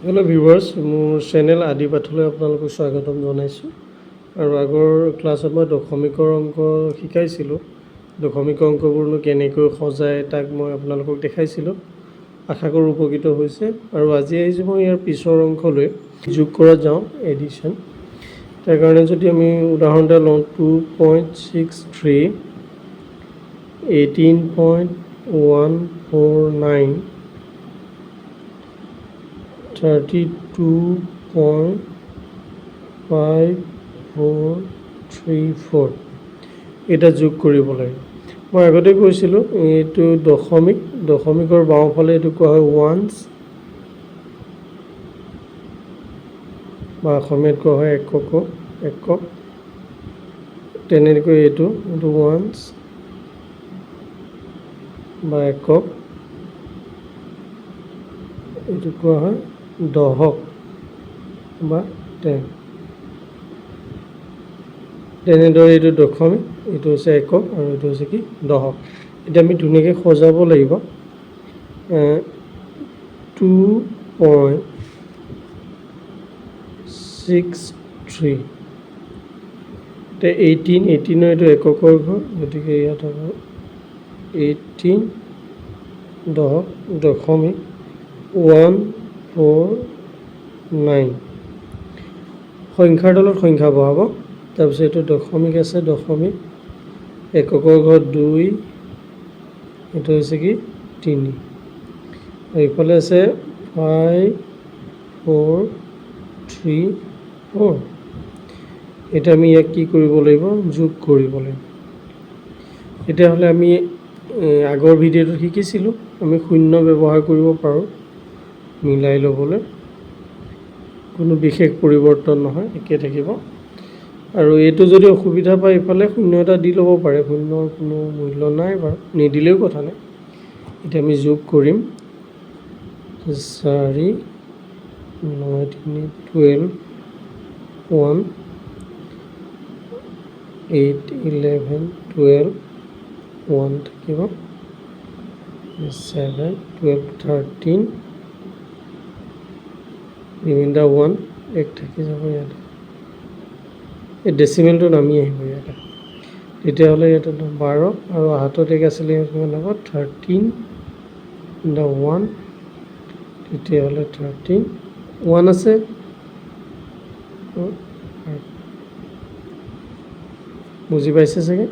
Hello' viewers, মোৰ channel আদি পাঠলৈ আপোনালোকক স্বাগতম জনাইছোঁ। আৰু আগৰ ক্লাছত মই দশমিকৰ অংক শিকাইছিলোঁ। দশমিকৰ অংকবোৰনো কেনেকৈ সজায় তাক মই আপোনালোকক দেখাইছিলোঁ। আশা কৰোঁ উপকৃত হৈছে। আৰু আজি আহিছোঁ মই ইয়াৰ পিছৰ অংশলৈ যোগ কৰা যাওঁ, এডিশ্যন। তাৰ কাৰণে যদি আমি উদাহৰণ এটা লওঁ, 2.63 18.149 32.5434 এটা যোগ কৰিব লাগে। মই আগতে কৈছিলোঁ এইটো দশমিকৰ বাওঁফালে এইটো কোৱা হয় ওৱানছ, বা অসমীয়াত কোৱা হয় একক। তেনেকৈ এইটো ওৱানছ বা একক, এইটো কোৱা হয় দশক বা 10। তেনেদৰে এইটো দশমিক, এইটো হৈছে একক আৰু এইটো হৈছে কি দশক। এতিয়া আমি ধুনীয়াকৈ সজাব লাগিব। 2.63 এতিয়া 18ৰ এইটো এককৰ ঘৰ, গতিকে ইয়াত হ'ব 18 দশক দশমিক 149। সংখ্যাৰ তলত সংখ্যা বহাব। তাৰপিছত এইটো দশমিক আছে, দশমিক এককৰ ঘৰ 2, এইটো হৈছে কি 3, এইফালে আছে 5 4 3 4। এতিয়া আমি ইয়াক কি কৰিব লাগিব? যোগ কৰিব লাগিব। তেতিয়াহ'লে আমি আগৰ ভিডিঅ'টোত শিকিছিলোঁ আমি শূন্য ব্যৱহাৰ কৰিব পাৰোঁ মিলাই ল'বলৈ। কোনো বিশেষ পৰিৱৰ্তন নহয়, একে থাকিব। আৰু এইটো যদি অসুবিধা পায় ইফালে শূন্য এটা দি ল'ব পাৰে, শূন্যৰ কোনো মূল্য নাই বাৰু, নিদিলেও কথা নাই। এতিয়া আমি যোগ কৰিম। 4 9 3 12 1 8 11 12 1 থাকিব, 7 12 13, ৰিমাইণ্ডাৰ 1 এক থাকি যাব ইয়াতে। এই ডেচিমেলটো নামি আহিব ইয়াতে। তেতিয়াহ'লে ইয়াতে 12 আৰু হাতত এক আছিলে কিমান হ'ব 13 1, তেতিয়াহ'লে 13 1 আছে, বুজি পাইছে চাগে?